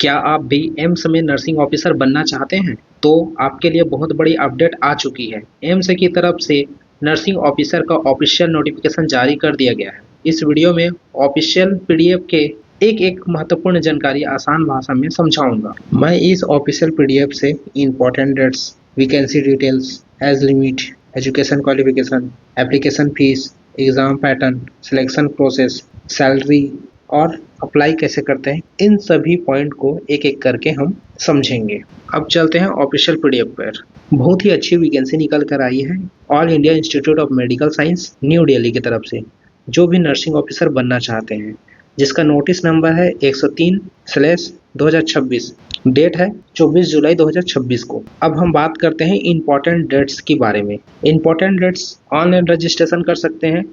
क्या आप भी एम्स में नर्सिंग ऑफिसर बनना चाहते हैं? तो आपके लिए बहुत बड़ी अपडेट आ चुकी है। एम्स की तरफ से नर्सिंग ऑफिसर का ऑफिशियल नोटिफिकेशन जारी कर दिया गया है। इस वीडियो में ऑफिशियल पीडीएफ के एक एक महत्वपूर्ण जानकारी आसान भाषा में समझाऊंगा। मैं इस ऑफिशियल पीडीएफ से important dates, vacancy details, age limit, education qualification, application fees, exam pattern, selection process, salary और अप्लाई कैसे करते हैं, इन सभी पॉइंट को एक एक करके हम समझेंगे। अब चलते हैं ऑफिशियल पीडीएफ पर। बहुत ही अच्छी वैकेंसी निकल कर आई है all India institute of medical science new Delhi की तरफ से, जो भी नर्सिंग ऑफिसर बनना चाहते हैं, जिसका नोटिस नंबर है 103/2026। डेट है 24 जुलाई 2026 को। अब हम बात करते हैं इंपॉर्टेंट डेट्स के बारे में। इंपॉर्टेंट डेट्स ऑनलाइन रजिस्ट्रेशन कर सकते हैं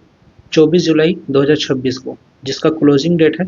24 जुलाई 2026 को, जिसका क्लोजिंग डेट है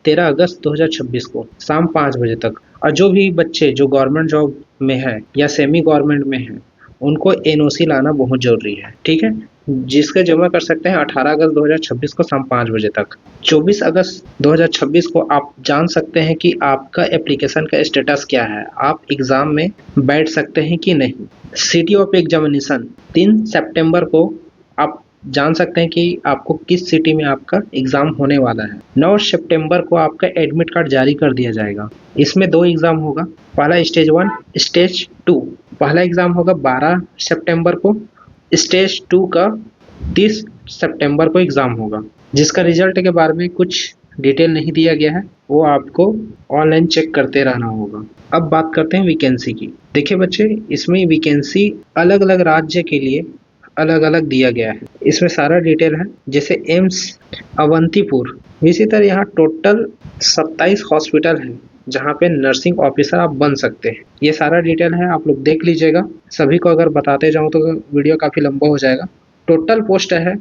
13 अगस्त 2026 को शाम 5 बजे तक। और जो भी बच्चे जो गवर्नमेंट जॉब में है या सेमी गवर्नमेंट में है, उनको एनओसी लाना बहुत जरूरी है, ठीक है। जिसका जमा कर सकते हैं 18 अगस्त 2026 को शाम 5 बजे तक। 24 अगस्त 2026 को आप जान सकते हैं कि आपका एप्लीकेशन का स्टेटस क्या है, आप एग्जाम में बैठ सकते हैं कि नहीं। सिटी ऑफ एग्जामिनेशन 3 सितंबर को आप जान सकते हैं कि आपको किस सिटी में आपका एग्जाम होने वाला है। 9 सितंबर को आपका एडमिट कार्ड जारी कर दिया जाएगा। इसमें 2 एग्जाम होगा, पहला स्टेज 1, स्टेज 2। पहला एग्जाम होगा 12 सितंबर को, स्टेज 2 का 30 सितंबर को एग्जाम होगा, जिसका रिजल्ट के बारे में कुछ डिटेल नहीं दिया गया है, वो आपको ऑनलाइन चेक करते रहना होगा। अब बात करते हैं वैकेंसी की। देखिए बच्चे, इसमें वैकेंसी अलग अलग राज्य के लिए अलग अलग दिया गया है। इसमें सारा डिटेल है। जैसे एम्स अवंतीपुर, इसी तरह यहाँ टोटल 27 हॉस्पिटल है जहाँ पे नर्सिंग ऑफिसर आप बन सकते हैं। ये सारा डिटेल है, आप लोग देख लीजिएगा। सभी को अगर बताते जाऊँ तो वीडियो काफ़ी लंबा हो जाएगा। टोटल पोस्ट है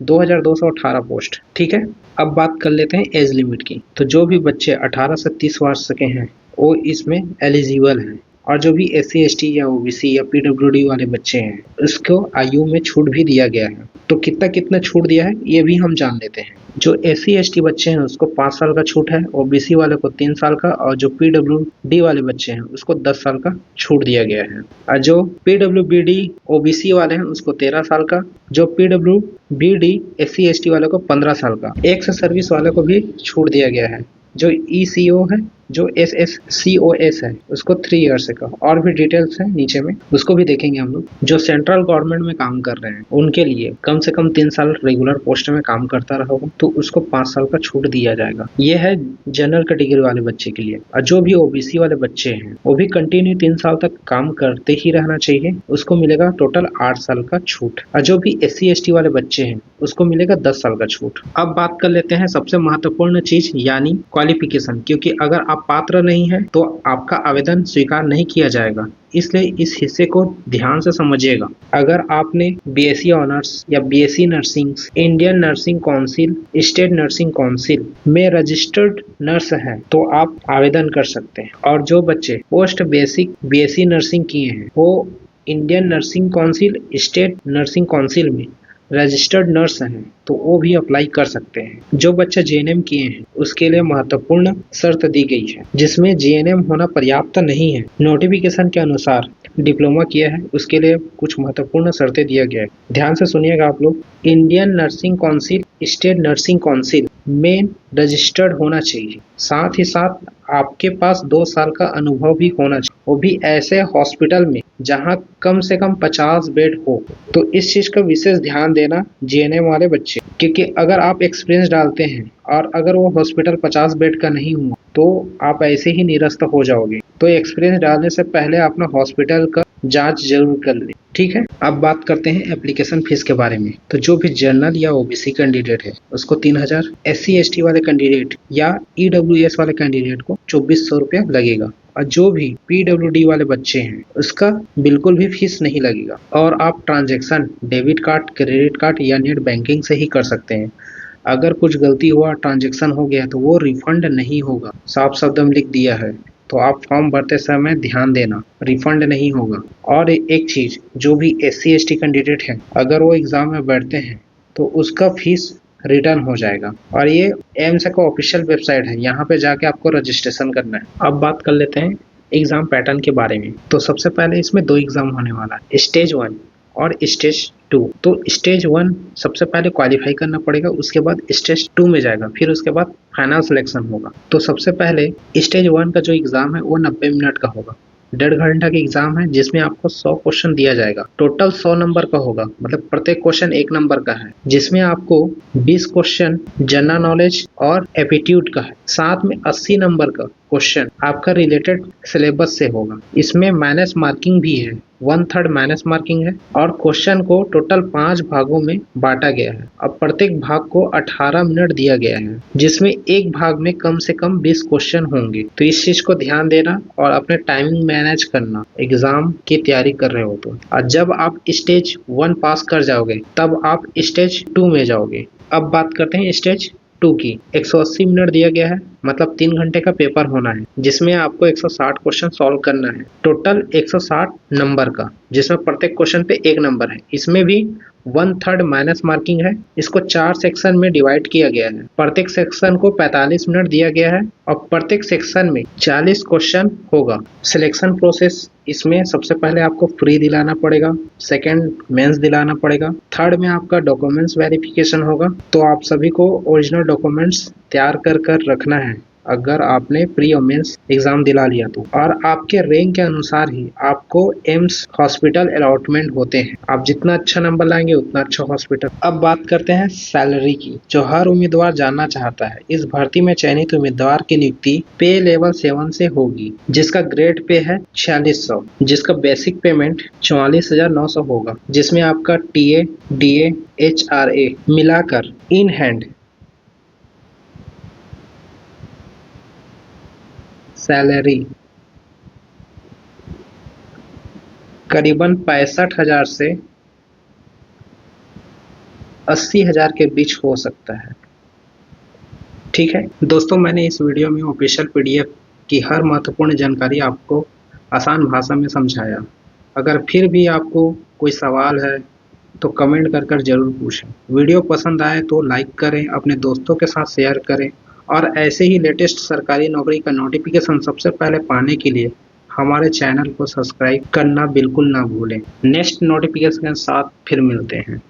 2218 पोस्ट, ठीक है। अब बात कर लेते हैं एज लिमिट की। तो जो भी बच्चे 18 से 30 वर्ष के हैं वो इसमें एलिजिबल हैं, और जो भी SC ST या OBC या PWD वाले बच्चे हैं उसको आयु में छूट भी दिया गया है। तो कितना कितना छूट दिया है ये भी हम जान लेते हैं। जो SC ST बच्चे हैं उसको 5 साल का छूट है, OBC वाले को 3 साल का, और जो PWD वाले बच्चे हैं उसको 10 साल का छूट दिया गया है। और जो PWBD OBC वाले हैं उसको 13 साल का, जो PWBD SC ST वाले को 15 साल का। एक्स सर्विस वाले को भी छूट दिया गया है। जो ECO है, जो SSCOS है, उसको 3 ईयर्स का। और भी डिटेल्स है नीचे में, उसको भी देखेंगे हम लोग। जो सेंट्रल गवर्नमेंट में काम कर रहे हैं उनके लिए कम से कम 3 साल रेगुलर पोस्ट में काम करता रहा हो तो उसको 5 साल का छूट दिया जाएगा। ये है जनरल कैटेगरी वाले बच्चे के लिए। और जो भी OBC वाले बच्चे हैं वो भी कंटिन्यू 3 साल तक काम करते ही रहना चाहिए, उसको मिलेगा टोटल 8 साल का छूट। और जो भी SC ST वाले बच्चे हैं उसको मिलेगा 10 साल का छूट। अब बात कर लेते हैं सबसे महत्वपूर्ण चीज, यानी क्वालिफिकेशन। क्योंकि अगर आप पात्र नहीं है तो आपका आवेदन स्वीकार नहीं किया जाएगा, इसलिए इस हिस्से को ध्यान से समझिएगा। अगर आपने BSc ऑनर्स या BSc nursing Indian nursing council, state nursing council में रजिस्टर्ड नर्स है तो आप आवेदन कर सकते हैं। और जो बच्चे पोस्ट बेसिक BSc नर्सिंग किए हैं वो Indian nursing council, state nursing council में रजिस्टर्ड नर्स हैं तो वो भी अप्लाई कर सकते हैं। जो बच्चे JNM किए हैं उसके लिए महत्वपूर्ण शर्त दी गई है, जिसमें JNM होना पर्याप्त नहीं है। नोटिफिकेशन के अनुसार डिप्लोमा किया है उसके लिए कुछ महत्वपूर्ण शर्तें दिया गया है। ध्यान से सुनिएगा आप लोग। Indian nursing council, state nursing council में रजिस्टर्ड होना चाहिए। साथ ही साथ आपके पास 2 साल का अनुभव भी होना चाहिए, वो भी ऐसे हॉस्पिटल में जहां कम से कम 50 बेड हो। तो इस चीज का विशेष ध्यान देना JNM वाले बच्चे, क्योंकि अगर आप एक्सपीरियंस डालते हैं और अगर वो हॉस्पिटल 50 बेड का नहीं हुआ तो आप ऐसे ही निरस्त हो जाओगे। तो एक्सपीरियंस डालने से पहले अपना हॉस्पिटल का जांच जरूर कर ले, ठीक है। अब बात करते हैं एप्लीकेशन फीस के बारे में। तो जो भी जनरल या OBC कैंडिडेट है उसको 3000, SC ST वाले कैंडिडेट या EWS वाले कैंडिडेट को 2400 रुपया लगेगा। और जो भी PWD वाले बच्चे हैं उसका बिल्कुल भी फीस नहीं लगेगा। और आप transaction debit card, credit card या नेट बैंकिंग से ही कर सकते हैं। अगर कुछ गलती हुआ, ट्रांजैक्शन हो गया तो वो रिफंड नहीं होगा, साफ शब्द में लिख दिया है। तो आप फॉर्म भरते समय ध्यान देना, रिफंड नहीं होगा। और एक चीज, जो भी SC ST कैंडिडेट है अगर वो एग्जाम में बैठते हैं तो उसका फीस रिटर्न हो जाएगा। और ये एम्स का ऑफिशियल वेबसाइट है, यहाँ पे जाके आपको रजिस्ट्रेशन करना है। अब बात कर लेते हैं एग्जाम पैटर्न के बारे में। तो सबसे पहले इसमें 2 एग्जाम होने वाला है, स्टेज 1 और स्टेज 2। तो स्टेज 1 सबसे पहले क्वालिफाई करना पड़ेगा, उसके बाद स्टेज 2 में जाएगा, फिर उसके बाद फाइनल सिलेक्शन होगा। तो सबसे पहले स्टेज 1 का जो एग्जाम है वो 90 मिनट का होगा, 1.5 घंटा की एग्जाम है, जिसमें आपको 100 क्वेश्चन दिया जाएगा। टोटल 100 नंबर का होगा, मतलब प्रत्येक क्वेश्चन 1 नंबर का है, जिसमें आपको 20 क्वेश्चन जनरल नॉलेज और एप्टीट्यूड का है, साथ में 80 नंबर का क्वेश्चन आपका रिलेटेड सिलेबस से होगा। इसमें माइनस मार्किंग भी है, 1/3 माइनस मार्किंग है, और क्वेश्चन को टोटल 5 भागों में बांटा गया है। अब प्रत्येक भाग को 18 मिनट दिया गया है, जिसमें एक भाग में कम से कम 20 क्वेश्चन होंगे। तो इस चीज को ध्यान देना और अपने टाइमिंग मैनेज करना एग्जाम की तैयारी कर रहे हो तो। और जब आप स्टेज 1 पास कर जाओगे तब आप स्टेज 2 में जाओगे। अब बात करते हैं स्टेज 2 की। 180 मिनट दिया गया है, मतलब 3 घंटे का पेपर होना है, जिसमें आपको 160 क्वेश्चन सॉल्व करना है, टोटल 160 नंबर का, जिसमें प्रत्येक क्वेश्चन पे 1 नंबर है। इसमें भी 1/3 माइनस मार्किंग है। इसको 4 सेक्शन में डिवाइड किया गया है, प्रत्येक सेक्शन को 45 मिनट दिया गया है, और प्रत्येक सेक्शन में 40 क्वेश्चन होगा। सिलेक्शन प्रोसेस इसमें सबसे पहले आपको प्री दिलाना पड़ेगा, सेकंड मेंस दिलाना पड़ेगा, थर्ड में आपका डॉक्यूमेंट्स वेरिफिकेशन होगा। तो आप सभी को ओरिजिनल डॉक्यूमेंट्स तैयार कर रखना है अगर आपने प्री और मेंस एग्जाम दिला लिया तो। और आपके रैंक के अनुसार ही आपको एम्स हॉस्पिटल अलॉटमेंट होते हैं। आप जितना अच्छा नंबर लाएंगे उतना अच्छा हॉस्पिटल। अब बात करते हैं सैलरी की, जो हर उम्मीदवार जानना चाहता है। इस भर्ती में चयनित उम्मीदवार की नियुक्ति पे लेवल 7 से होगी, जिसका ग्रेड पे है 4600, जिसका बेसिक पेमेंट 44,900 होगा, जिसमें आपका टीए, डीए, एचआरए मिलाकर इन हैंड सैलरी करीबन 65,000 से 80,000 के बीच हो सकता है। ठीक है दोस्तों, मैंने इस वीडियो में ऑफिशियल पीडीएफ की हर महत्वपूर्ण जानकारी आपको आसान भाषा में समझाया। अगर फिर भी आपको कोई सवाल है तो कमेंट कर जरूर पूछें। वीडियो पसंद आए तो लाइक करें, अपने दोस्तों के साथ शेयर करें, और ऐसे ही लेटेस्ट सरकारी नौकरी का नोटिफिकेशन सबसे पहले पाने के लिए हमारे चैनल को सब्सक्राइब करना बिल्कुल ना भूलें। नेक्स्ट नोटिफिकेशन के साथ फिर मिलते हैं।